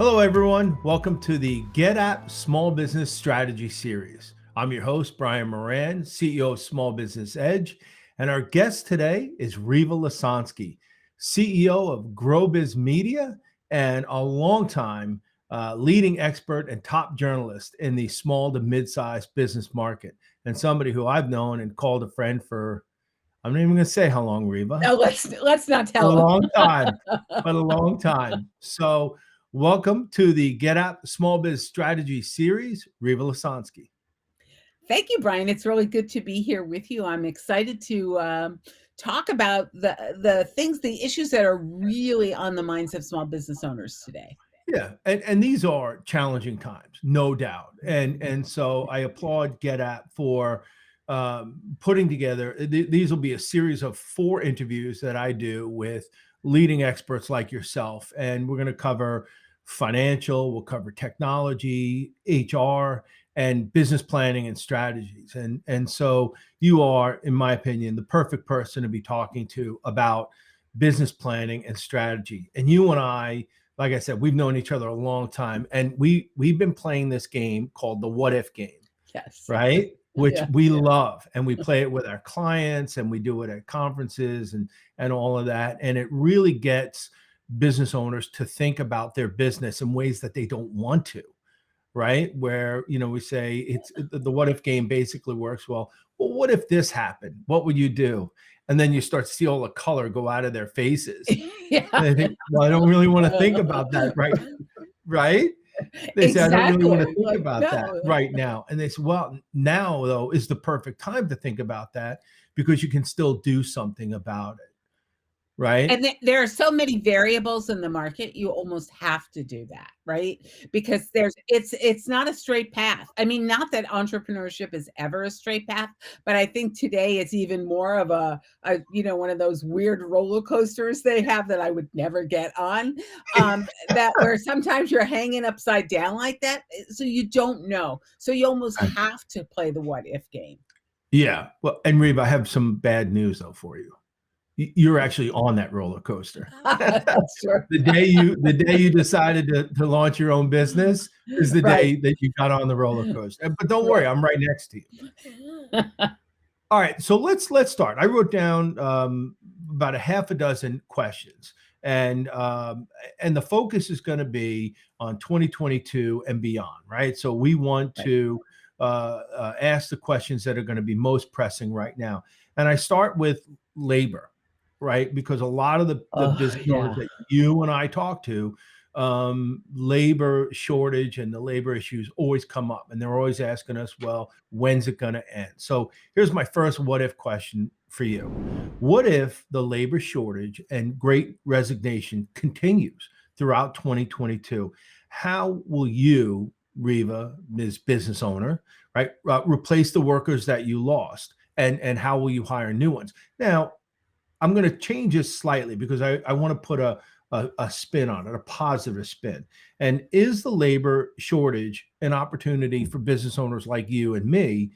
Hello, everyone. Welcome to the GetApp Small Business Strategy Series. I'm your host, Brian Moran, CEO of Small Business Edge, and our guest today is Rieva Lesonsky, CEO of GrowBiz Media and a longtime leading expert and top journalist in the small to mid-sized business market, and somebody who I've known and called a friend for, I'm not even going to say how long, Rieva. No, let's not A tell them. long time, but a long time. So welcome to the GetApp Small Biz Strategy Series, Rieva Lesonsky. Thank you, Brian. It's really good to be here with you. I'm excited to talk about the things, the issues that are really on the minds of small business owners today. Yeah, and these are challenging times, no doubt. And so I applaud GetApp for putting together. These will be a series of 4 interviews that I do with leading experts like yourself, and we're going to cover financial, we'll cover technology, HR, and business planning and strategies. And so you are, in my opinion, the perfect person to be talking to about business planning and strategy. And you and I, like I said, we've known each other a long time, and we've been playing this game called the what if game. Yes. Right? Which Yeah. we love, and we play it with our clients, and we do it at conferences and all of that. And it really gets business owners to think about their business in ways that they don't want to, right? Where, we say it's the what if game basically works. Well, what if this happened? What would you do? And then you start to see all the color go out of their faces. Yeah. And they think, well, I don't really want to think about that, right? Right? They say, I don't really want to Exactly. think Like, about that no. right now. And they say, well, now, though, is the perfect time to think about that because you can still do something about it. Right? And there are so many variables in the market, you almost have to do that, right? Because it's not a straight path. I mean, not that entrepreneurship is ever a straight path, but I think today it's even more of a one of those weird roller coasters they have that I would never get on. That where sometimes you're hanging upside down like that, so you don't know. So you almost have to play the what if game. Yeah. Well, and Reeve, I have some bad news though for you. You're actually on that roller coaster. That's true. The day you decided to launch your own business is the Right. day that you got on the roller coaster. But don't worry, I'm right next to you. All right, so let's start. I wrote down about a half a dozen questions, and the focus is going to be on 2022 and beyond, right? So we want to ask the questions that are going to be most pressing right now, and I start with labor, right? Because a lot of the business owners that you and I talk to, labor shortage and the labor issues always come up, and they're always asking us, well, when's it going to end? So here's my first what if question for you. What if the labor shortage and great resignation continues throughout 2022? How will you, Rieva, Ms. Business Owner, right, replace the workers that you lost? And how will you hire new ones? Now, I'm going to change this slightly because I want to put a spin on it, a positive spin. And is the labor shortage an opportunity for business owners like you and me?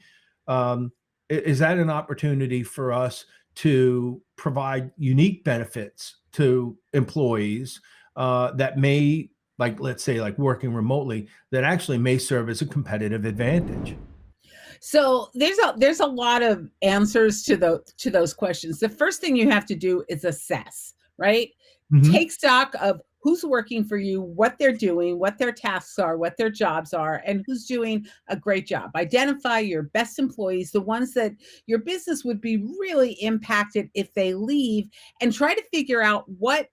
Is that an opportunity for us to provide unique benefits to employees that may, like, let's say, like working remotely, that actually may serve as a competitive advantage? So there's a lot of answers to those questions. The first thing you have to do is assess, right? Mm-hmm. Take stock of who's working for you, what they're doing, what their tasks are, what their jobs are, and who's doing a great job. Identify your best employees, the ones that your business would be really impacted if they leave, and try to figure out what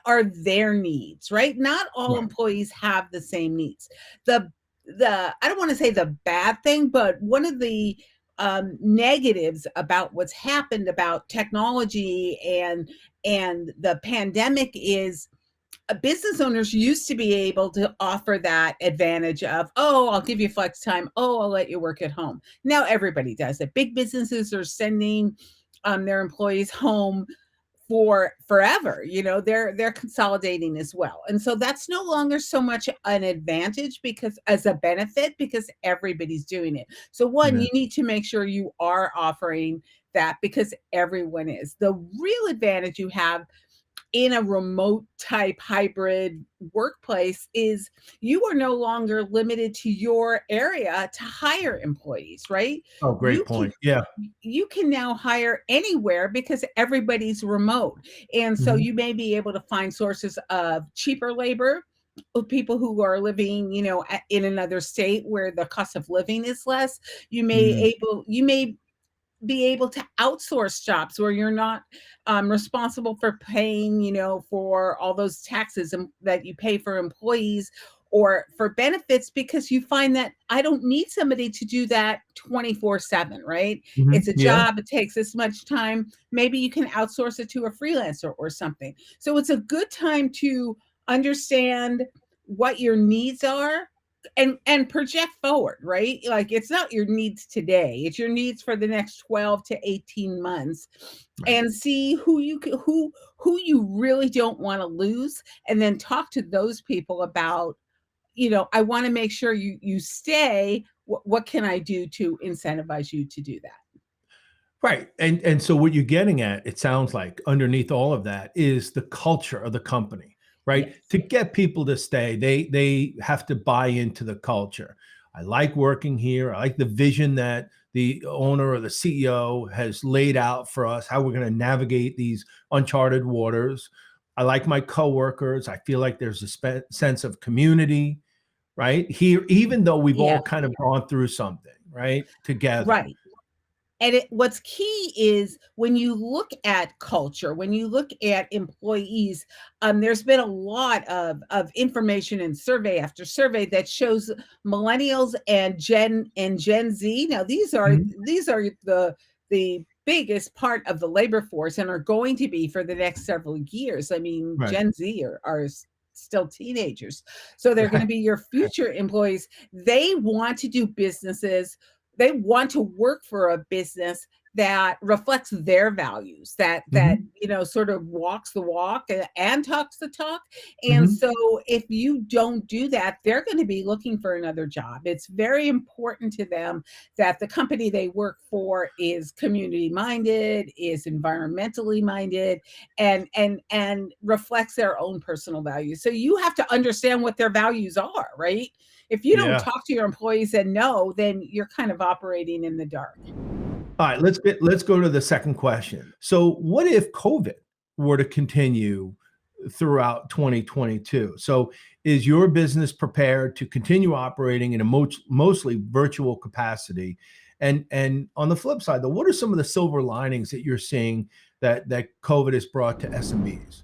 are their needs, right? Not all employees have the same needs. I don't want to say the bad thing, but one of the negatives about what's happened about technology and the pandemic is business owners used to be able to offer that advantage of, oh, I'll give you flex time. Oh, I'll let you work at home. Now everybody does it. Big businesses are sending their employees home for forever. They're consolidating as well, and so that's no longer so much an advantage because as a benefit, because everybody's doing it. So one, you need to make sure you are offering that because everyone is. The real advantage you have in a remote type hybrid workplace is you are no longer limited to your area to hire employees, right? Oh, You great can point. Yeah. you can now hire anywhere because everybody's remote. And so Mhm. you may be able to find sources of cheaper labor of people who are living, in another state where the cost of living is less. Mm. You may be able to outsource jobs where you're not responsible for paying, for all those taxes that you pay for employees or for benefits because you find that I don't need somebody to do that 24/7, right? It's Mhm. a Yeah. job, it takes this much time. Maybe you can outsource it to a freelancer or something. So it's a good time to understand what your needs are and project forward, right? Like it's not your needs today, it's your needs for the next 12 to 18 months, Right. and see who you really don't want to lose, and then talk to those people about, I want to make sure you stay. What can I do to incentivize you to do that? Right. And so what you're getting at, it sounds like underneath all of that is the culture of the company, right? Yes. To get people to stay, they have to buy into the culture. I like working here. I like the vision that the owner or the CEO has laid out for us, how we're going to navigate these uncharted waters. I like my coworkers. I feel like there's a sense of community, right? Here, even though we've Yeah. all kind of gone through something, right? Together. Right. And what's key is when you look at culture, when you look at employees, there's been a lot of information and survey after survey that shows millennials and Gen Z. Now Mhm. these are the biggest part of the labor force and are going to be for the next several years. I mean, Right. Gen Z are still teenagers, so they're going to Right. be your future employees. They want to do businesses, they want to work for a business that reflects their values, that Mhm. sort of walks the walk and talks the talk. And Mhm. so if you don't do that, they're going to be looking for another job. It's very important to them that the company they work for is community minded, is environmentally minded, and reflects their own personal values. So you have to understand what their values are, right? If you don't Yeah. talk to your employees and know, then you're kind of operating in the dark. All right, let's go to the second question. So, what if COVID were to continue throughout 2022? So, is your business prepared to continue operating in a mostly virtual capacity? And on the flip side, though, what are some of the silver linings that you're seeing that COVID has brought to SMBs?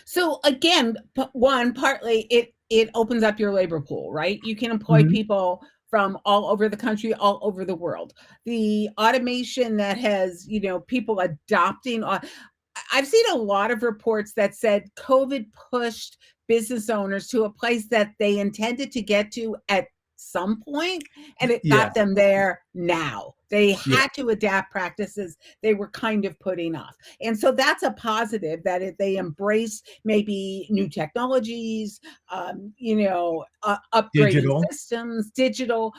So again, partly it opens up your labor pool, right? You can employ Mhm. people from all over the country, all over the world. The automation that has, people adopting. I've seen a lot of reports that said COVID pushed business owners to a place that they intended to get to at some point, and it got Yes. them there now. They Yeah. had to adapt practices they were kind of putting off. And so that's a positive that they embrace maybe new technologies, upgrading Digital. systems, digital,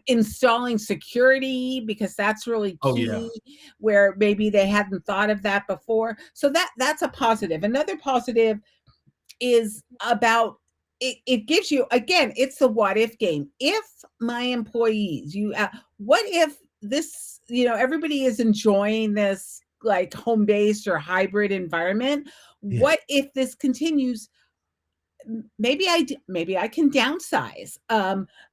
installing security, because that's really Oh yeah. key where maybe they hadn't thought of that before. So that's a positive. Another positive is about it gives you, again, it's the what if game. If my employees, what if this, everybody is enjoying this like home based or hybrid environment? Yeah. What if this continues? Maybe I can downsize.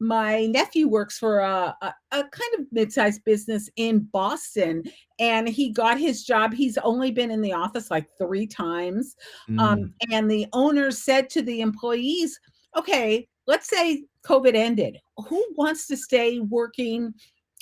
My nephew works for a kind of mid-sized business in Boston, and he got his job. He's only been in the office like 3 times, Mm. and the owner said to the employees, "Okay, let's say COVID ended. Who wants to stay working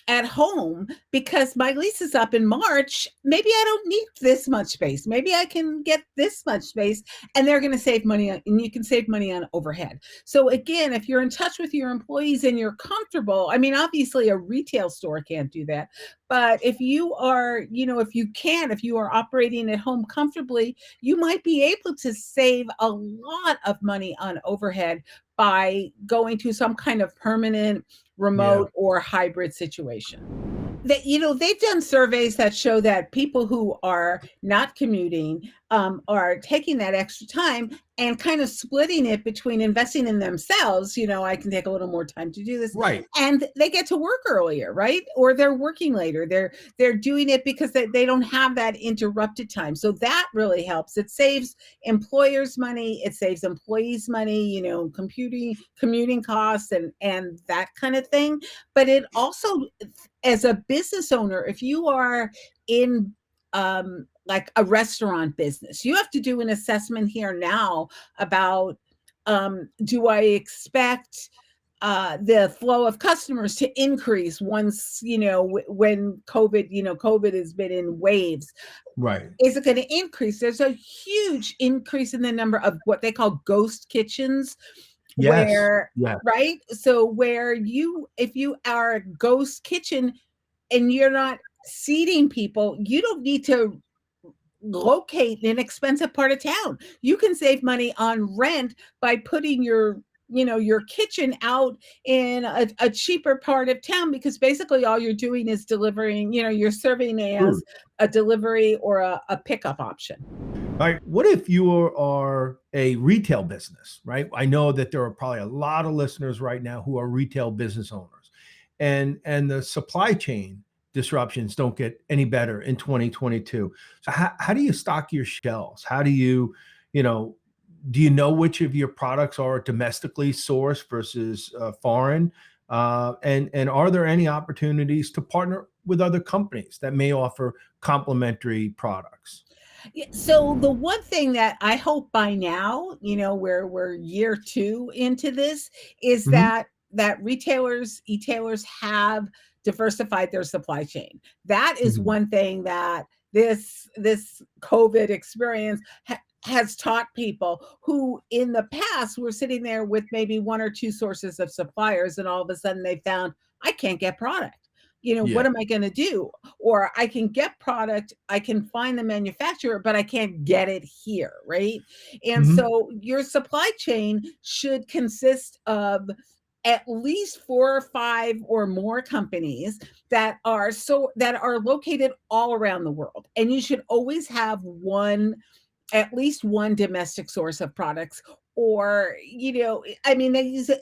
at home because my lease is up in March? Maybe I don't need this much space. Maybe I can get this much space." And they're going to save money and you can save money on overhead. So again, if you're in touch with your employees and you're comfortable, I mean, obviously a retail store can't do that. But if you are, if you are operating at home comfortably, you might be able to save a lot of money on overhead by going to some kind of permanent Yeah. remote or hybrid situation. that, they've done surveys that show that people who are not commuting are taking that extra time and kind of splitting it between investing in themselves. I can take a little more time to do this, Right. and they get to work earlier, right? Or they're working later. They're doing it because they don't have that interrupted time. So that really helps. It saves employers money. It saves employees money. Commuting costs and that kind of thing. But it also, as a business owner, if you are in like a restaurant business, you have to do an assessment here now about, do I expect the flow of customers to increase once, when COVID has been in waves. Right. Is it going to increase? There's a huge increase in the number of what they call ghost kitchens, Yes. where, Yeah. right? So if you are a ghost kitchen and you're not seating people, you don't need to locate in an expensive part of town. You can save money on rent by putting your kitchen out in a cheaper part of town, because basically all you're doing is delivering, you're serving as Food. a delivery or a pickup option. All right. What if you are a retail business, right? I know that there are probably a lot of listeners right now who are retail business owners, and the supply chain disruptions don't get any better in 2022. So how do you stock your shelves? How do you know, do you know which of your products are domestically sourced versus foreign? And are there any opportunities to partner with other companies that may offer complementary products? Yeah, so the one thing that I hope by now, where we're year 2 into this, is Hmm. that retailers, e-tailers have diversified their supply chain. That is Hmm. one thing that this COVID experience has taught people who in the past were sitting there with maybe one or two sources of suppliers, and all of a sudden they found, I can't get product. Yeah. What am I going to do? Or I can get product, I can find the manufacturer, but I can't get it here, right? And Hmm. so your supply chain should consist of at least 4 or 5 or more companies that are located all around the world. And you should always have at least one domestic source of products. Or, I mean, they use it.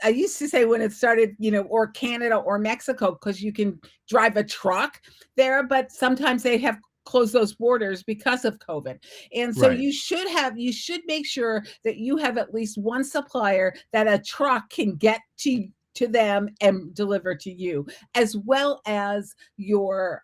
I used to say when it started, or Canada or Mexico, because you can drive a truck there, but sometimes they have closed those borders because of COVID. And so Right. you should make sure that you have at least one supplier that a truck can get to them and deliver to you, as well as your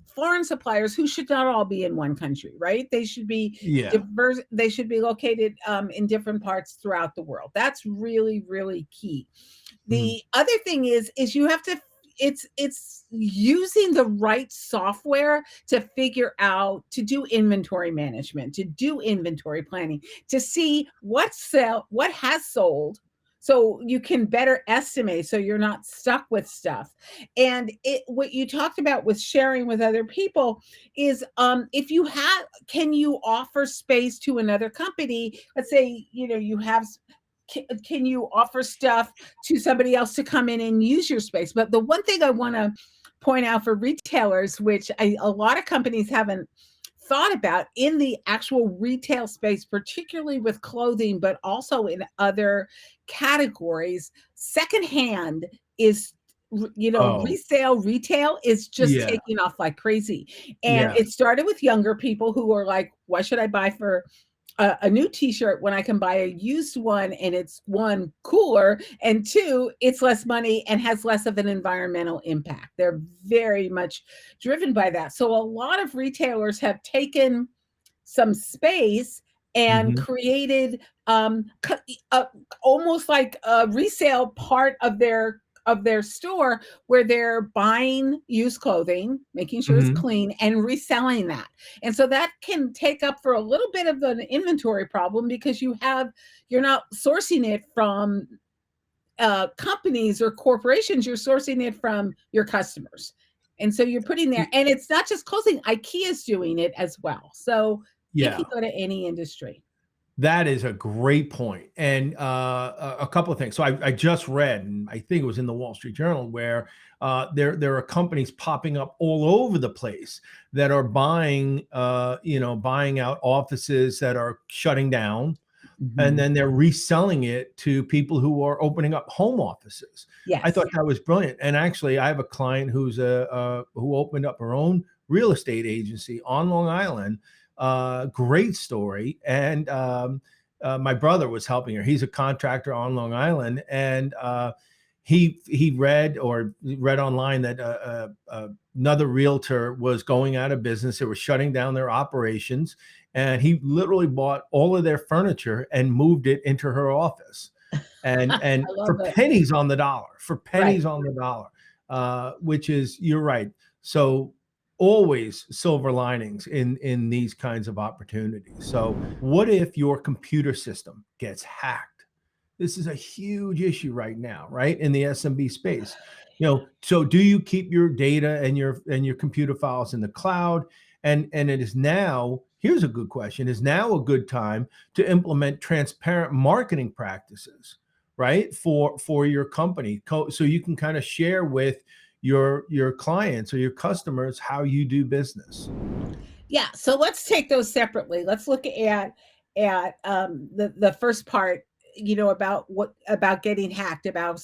foreign suppliers, who should not all be in one country, right? They should be Yeah. diverse. They should be located in different parts throughout the world. That's really, really key. Mhm. The other thing is you have to, it's using the right software to figure out, to do inventory management, to do inventory planning, to see what has sold, so you can better estimate, so you're not stuck with stuff. And what you talked about with sharing with other people is, if you have, can you offer space to another company? Let's say, you have, can you offer stuff to somebody else to come in and use your space? But the one thing I want to point out for retailers, which a lot of companies haven't thought about in the actual retail space, particularly with clothing, but also in other categories, secondhand is, Oh, resale retail is just yeah. taking off like crazy. And Yeah. it started with younger people who are like, why should I buy for a new t-shirt when I can buy a used one, and it's, one, cooler, and two, it's less money and has less of an environmental impact. They're very much driven by that. So a lot of retailers have taken some space and Mhm. created, uh, almost like a resale part of their store, where they're buying used clothing, making sure it's Mhm. clean, and reselling that. And so that can take up for a little bit of an inventory problem, because you're not sourcing it from companies or corporations, you're sourcing it from your customers. And so you're putting there, Y and it's not just clothing, IKEA is doing it as well. So it can Yeah. go to any industry. That is a great point. And a couple of things. So I just read, and I think it was in the Wall Street Journal, where there are companies popping up all over the place that are buying, buying out offices that are shutting down, and Mhm. then they're reselling it to people who are opening up home offices. I Yes. thought that was brilliant. And actually, I have a client who opened up her own real estate agency on Long Island. Great story. And my brother was helping her. He's a contractor on Long Island, and he read online that another realtor was going out of business. They were shutting down their operations, and he literally bought all of their furniture and moved it into her office, and I love for it. pennies on the dollar, Right. which is, you're right. So always silver linings in these kinds of opportunities. So what if your computer system gets hacked? This is a huge issue right now, right? In the SMB space. So do you keep your data and your computer files in the cloud? And it is now, here's a good question, is now a good time to implement transparent marketing practices, right? For your company. So you can kind of share with your clients or your customers how you do business. Yeah, so let's take those separately. Let's look at the first part, about getting hacked, about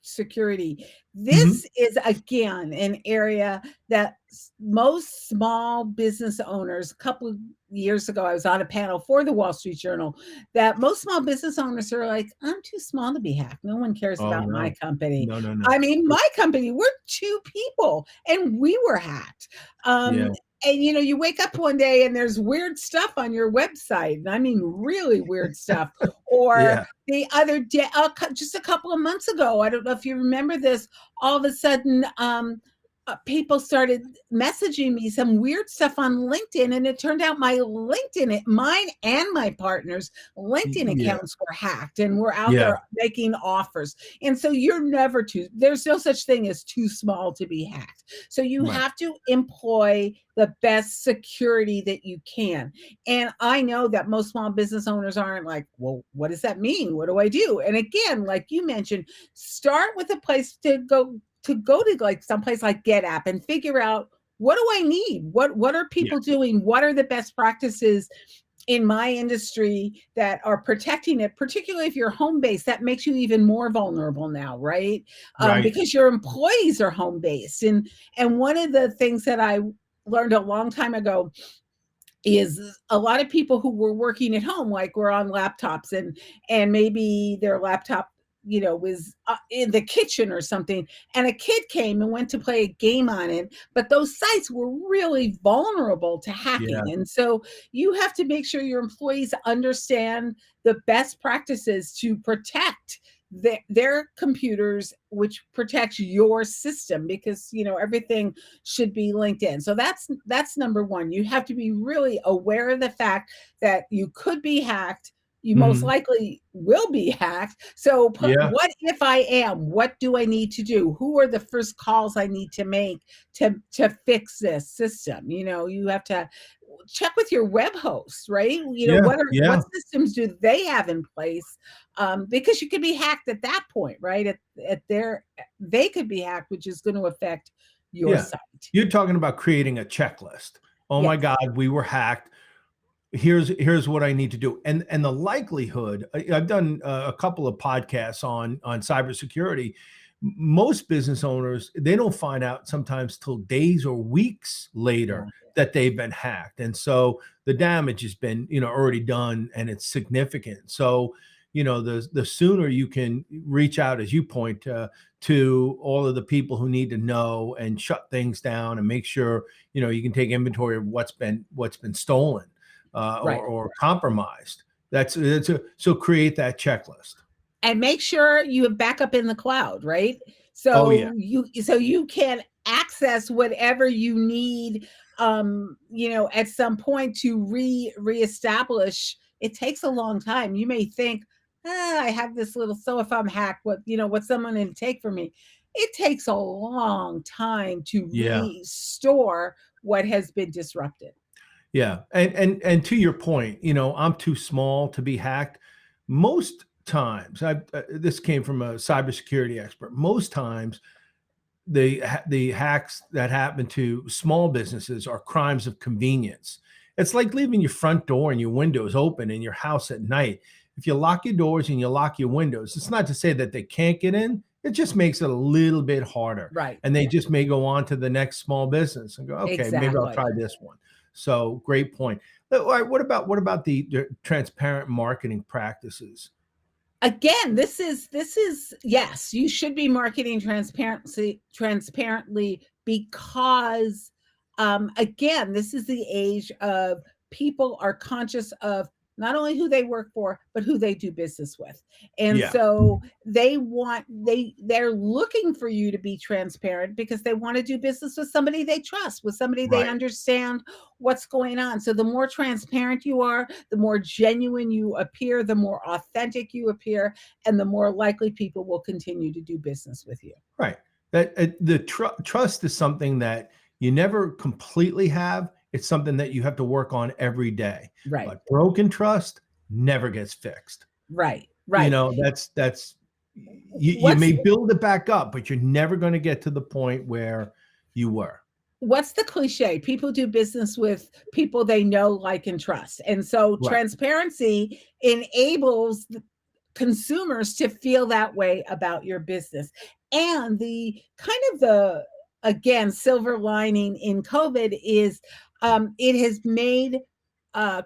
security. Mhm. This is again an area that most small business owners. A couple of years ago, I was on a panel for the Wall Street Journal that most small business owners are like, I'm too small to be hacked. No one cares Oh, about my no. company. No, no, I no. mean, my company, we're two people and we were hacked. Yeah. And you wake up one day and there's weird stuff on your website, and I mean really weird stuff. Or Yeah. the other day, just a couple of months ago, I don't know if you remember this, all of a sudden people started messaging me some weird stuff on LinkedIn, and it turned out mine and my partner's LinkedIn Yeah. accounts were hacked, and we're out Yeah. there making offers. And so there's no such thing as too small to be hacked. So you Right. have to employ the best security that you can. And I know that most small business owners aren't like, well, what does that mean? What do I do? And again, like you mentioned, start with a place to go to, like someplace like GetApp, and figure out, what do I need? What are Yeah. people doing? What are the best practices in my industry that are protecting it, particularly if you're home based? That makes you even more vulnerable now, right? Right. Because your employees are home based. And one of the things that I learned a long time ago is a lot of people who were working at home, like were on laptops, and maybe their laptop was in the kitchen or something, and a kid came and went to play a game on it, but those sites were really vulnerable to hacking. Yeah. And so you have to make sure your employees understand the best practices to protect their computers, which protects your system, because everything should be linked in. So that's number one. You have to be really aware of the fact that you could be hacked. You most Mhm. likely will be hacked. So Yeah. what if I am? What do I need to do? Who are the first calls I need to make to fix this system? You have to check with your web host, right? Yeah. What Yeah. systems do they have in place? Because you could be hacked at that point, right? They could be hacked, which is going to affect your Yeah. site. You're talking about creating a checklist. Oh my Yes. God, we were hacked. Here's what I need to do. And the likelihood, I've done a couple of podcasts on cybersecurity. Most business owners, they don't find out sometimes till days or weeks later Yeah. that they've been hacked. And so the damage has been, already done, and it's significant. So, the sooner you can reach out, as you point to all of the people who need to know, and shut things down, and make sure, you can take inventory of what's been stolen, Right. or compromised. So create that checklist. And make sure you have backup in the cloud, right? Oh yeah. So you can access whatever you need, at some point to reestablish. It takes a long time. You may think, I have this little, so if I'm hacked, what's someone going to take from me? It takes a long time to Yeah. restore what has been disrupted. Yeah. And to your point, I'm too small to be hacked. Most times, this came from a cybersecurity expert. Most times, the hacks that happen to small businesses are crimes of convenience. It's like leaving your front door and your windows open in your house at night. If you lock your doors and you lock your windows, it's not to say that they can't get in. It just makes it a little bit harder. Right. And they just may go on to the next small business and go, okay, maybe I'll Exactly. try this one. So great point. All right, what about the transparent marketing practices? Again, this is yes, you should be marketing transparently because again, this is the age of people are conscious of not only who they work for, but who they do business with. And Yeah, so they're looking for you to be transparent because they want to do business with somebody they trust, with somebody they right. understand what's going on. So the more transparent you are, the more genuine you appear, the more authentic you appear, and the more likely people will continue to do business with you. Right. That the trust is something that you never completely have. It's something that you have to work on every day. Right. But broken trust never gets fixed. Right. Right. That's you What's may build it back up, but you're never going to get to the point where you were. what's the cliche? People do business with people they know, like, and trust. And so Right. transparency enables consumers to feel that way about your business. And the kind of the again silver lining in COVID is it has made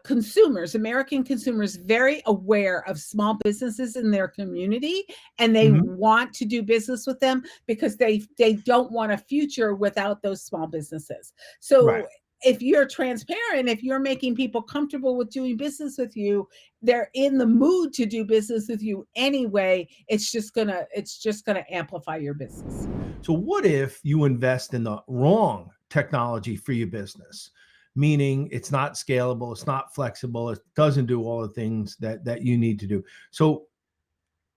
consumers, American consumers, very aware of small businesses in their community, and they Mhm. want to do business with them because they don't want a future without those small businesses. Right. So if you're transparent, if you're making people comfortable with doing business with you, they're in the mood to do business with you anyway. It's just gonna amplify your business. So what if you invest in the wrong technology for your business? Meaning it's not scalable, it's not flexible, it doesn't do all the things that you need to do. So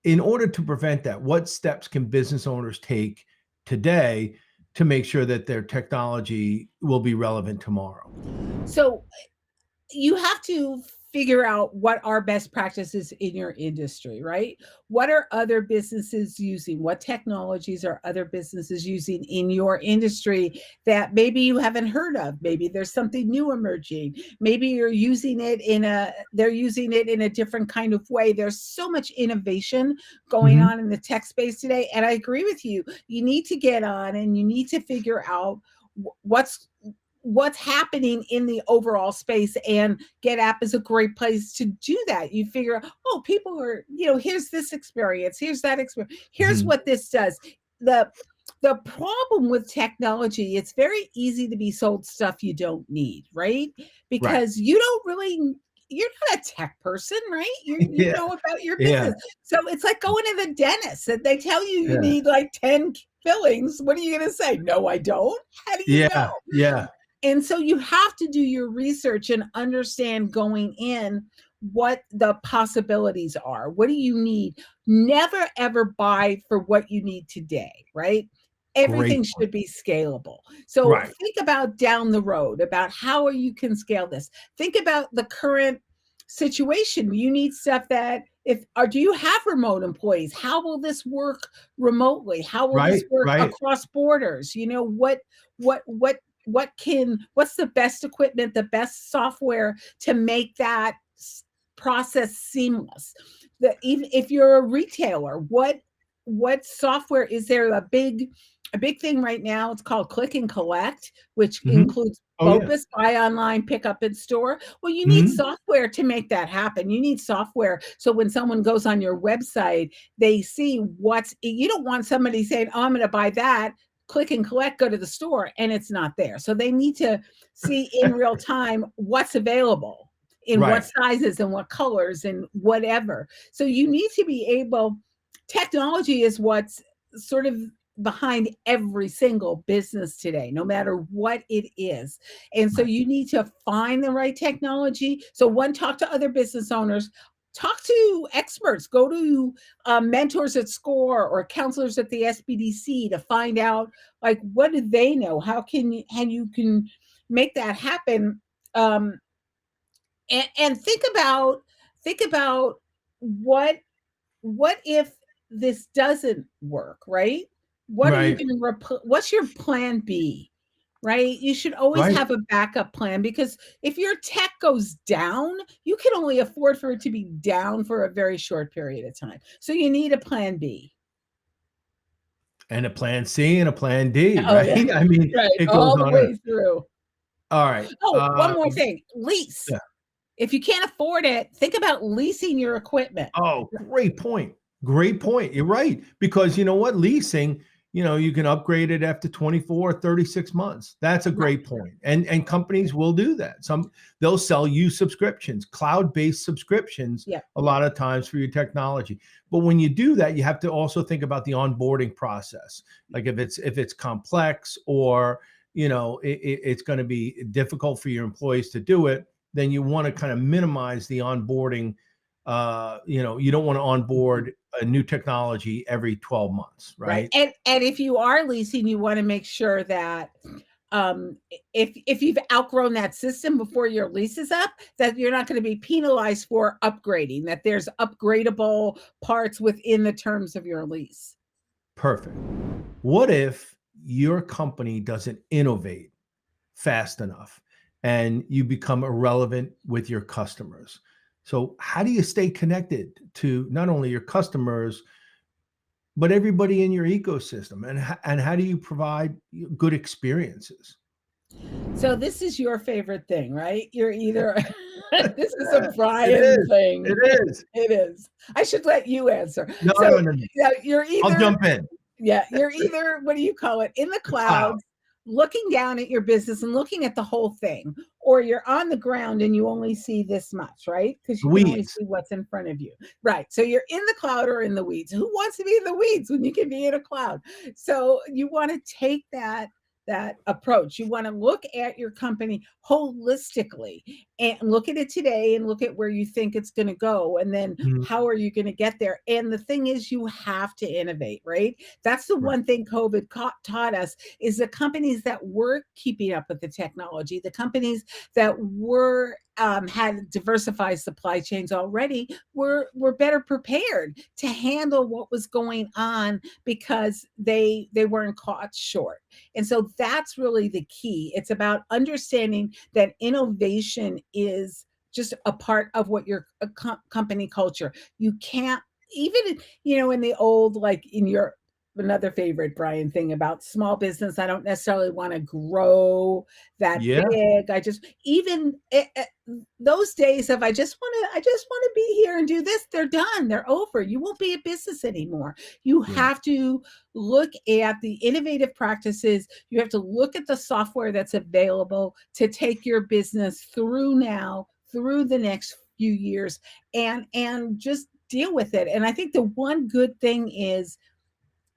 in order to prevent that, what steps can business owners take today to make sure that their technology will be relevant tomorrow? So you have to figure out what are best practices in your industry, right? What are other businesses using? What technologies are other businesses using in your industry that maybe you haven't heard of? Maybe there's something new emerging. Maybe they're using it in a different kind of way. There's so much innovation going Mhm. on in the tech space today. And I agree with you. You need to get on and you need to figure out what's happening in the overall space, and GetApp is a great place to do that. You figure, oh, people are, here's this experience, here's that experience, here's Mhm. what this does. The problem with technology, it's very easy to be sold stuff you don't need, right? Right. Because you're not a tech person, right? You Yeah. know about your Yeah. business. So it's like going to the dentist and they tell you Yeah. need like 10 fillings. What are you going to say? No, I don't. How do you Yeah. know? Yeah. And so you have to do your research and understand going in what the possibilities are. What do you need? Never ever buy for what you need today, right? Great Everything point. should be scalable. So Right. think about down the road about how you can scale this. Think about the current situation. You need stuff that if or do you have remote employees? How will this work remotely? How will this Right. work Right. across borders? What's the best equipment, the best software to make that process seamless? Even if you're a retailer, what software is there? A big thing right now, it's called click and collect, which Mhm. includes Oh, yeah. BOPUS, buy online, pick up in store. Well, you need Mhm. software to make that happen. You need software so when someone goes on your website, they see you don't want somebody saying, oh, I'm going to buy that, click and collect, go to the store, and it's not there. So they need to see in real time what's available in what Right. sizes and what colors and whatever. So you need to be able, technology is what's sort of behind every single business today, no matter what it is. And so Right. you need to find the right technology. So, one, talk to other business owners, talk to experts, go to mentors at SCORE or counselors at the SBDC to find out like what do they know? How you can make that happen? Um, and think about what what if this doesn't work, right? What are you Right. going to what's your plan B? Right? You should always Right. have a backup plan, because if your tech goes down, you can only afford for it to be down for a very short period of time. So you need a plan B. And a plan C and a plan D, Oh yeah. right? I mean, Right. it goes All the on and way through. all right. Oh, one more thing. Lease. Yeah. If you can't afford it, think about leasing your equipment. Oh, great point. Great point. You're right. Because you know what? Leasing, you can upgrade it after 24, 36 months. That's a Right. great point. And companies will do that. They'll sell you subscriptions, cloud-based subscriptions Yeah. a lot of times for your technology. But when you do that, you have to also think about the onboarding process. Like if it's complex, or it's going to be difficult for your employees to do it, then you want to kind of minimize the onboarding. You don't want to onboard a new technology every 12 months, Right. right? And if you are leasing, you want to make sure that if you've outgrown that system before your lease is up, that you're not going to be penalized for upgrading, that there's upgradable parts within the terms of your lease. Perfect. What if your company doesn't innovate fast enough and you become irrelevant with your customers? So how do you stay connected to not only your customers, but everybody in your ecosystem? And how do you provide good experiences? So this is your favorite thing, right? You're either this is a It Brian is. thing. It is. It is. I should let you answer. No, So no, no, no. yeah, you're I'll either jump in. yeah, you're either, what do you call it, in the The cloud. clouds, looking down at your business and looking at the whole thing, or you're on the ground and you only see this much, right? Because The you can only weeds. see what's in front of you. Right. So you're in the cloud or in the weeds. Who wants to be in the weeds when you can be in a cloud? So you want to take that approach. You want to look at your company holistically and look at it today and look at where you think it's going to go, and then Mhm. how are you going to get there. And the thing is, you have to innovate, right? That's the Right. one thing COVID taught us, is the companies that were keeping up with the technology, the companies that were had diversified supply chains already, were better prepared to handle what was going on, because they weren't caught short. And so that's really the key. It's about understanding that innovation is just a part of what your company culture. You can't, even in the old, like in your another favorite Brian thing about small business, I don't necessarily want to grow that Yeah. big. I just, even those days of I just want to be here and do this, they're done. They're over. You won't be a business anymore. You Yeah. have to look at the innovative practices. You have to look at the software that's available to take your business through now, through the next few years, and just deal with it. And I think the one good thing is,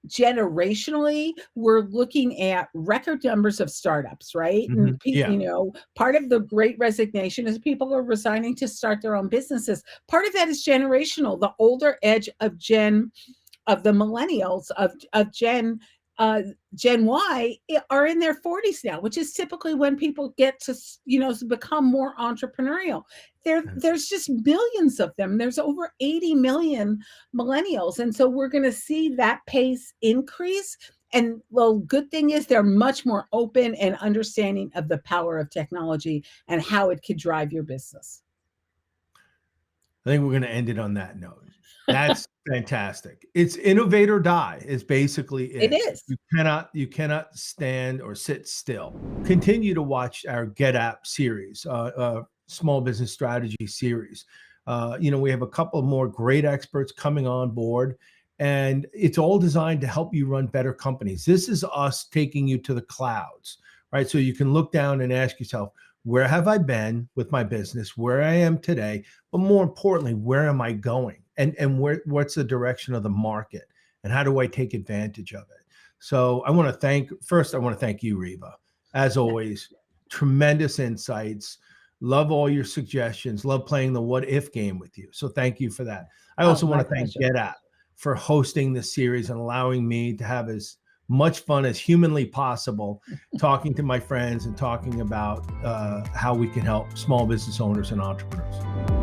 generationally, we're looking at record numbers of startups, right? And Yeah. part of the great resignation is people are resigning to start their own businesses. Part of that is generational. The older edge of the millennials of Gen Y are in their 40s now, which is typically when people get to become more entrepreneurial. There's just millions of them. There's over 80 million millennials, and so we're going to see that pace increase. And the good thing is, they're much more open and understanding of the power of technology and how it could drive your business. I think we're going to end it on that note. That's fantastic. It's innovate or die is basically It it. is. You cannot stand or sit still. Continue to watch our GetApp series, small business strategy series. We have a couple of more great experts coming on board, and it's all designed to help you run better companies. This is us taking you to the clouds, right? So you can look down and ask yourself, where have I been with my business, where I am today, but more importantly, where am I going, and what's the direction of the market, and how do I take advantage of it? So I want to thank you, Rieva. As always, tremendous insights. Love all your suggestions. Love playing the what if game with you. So thank you for that. I Oh, also my want to thank pleasure. GetApp for hosting this series and allowing me to have as much fun as humanly possible, talking to my friends and talking about how we can help small business owners and entrepreneurs.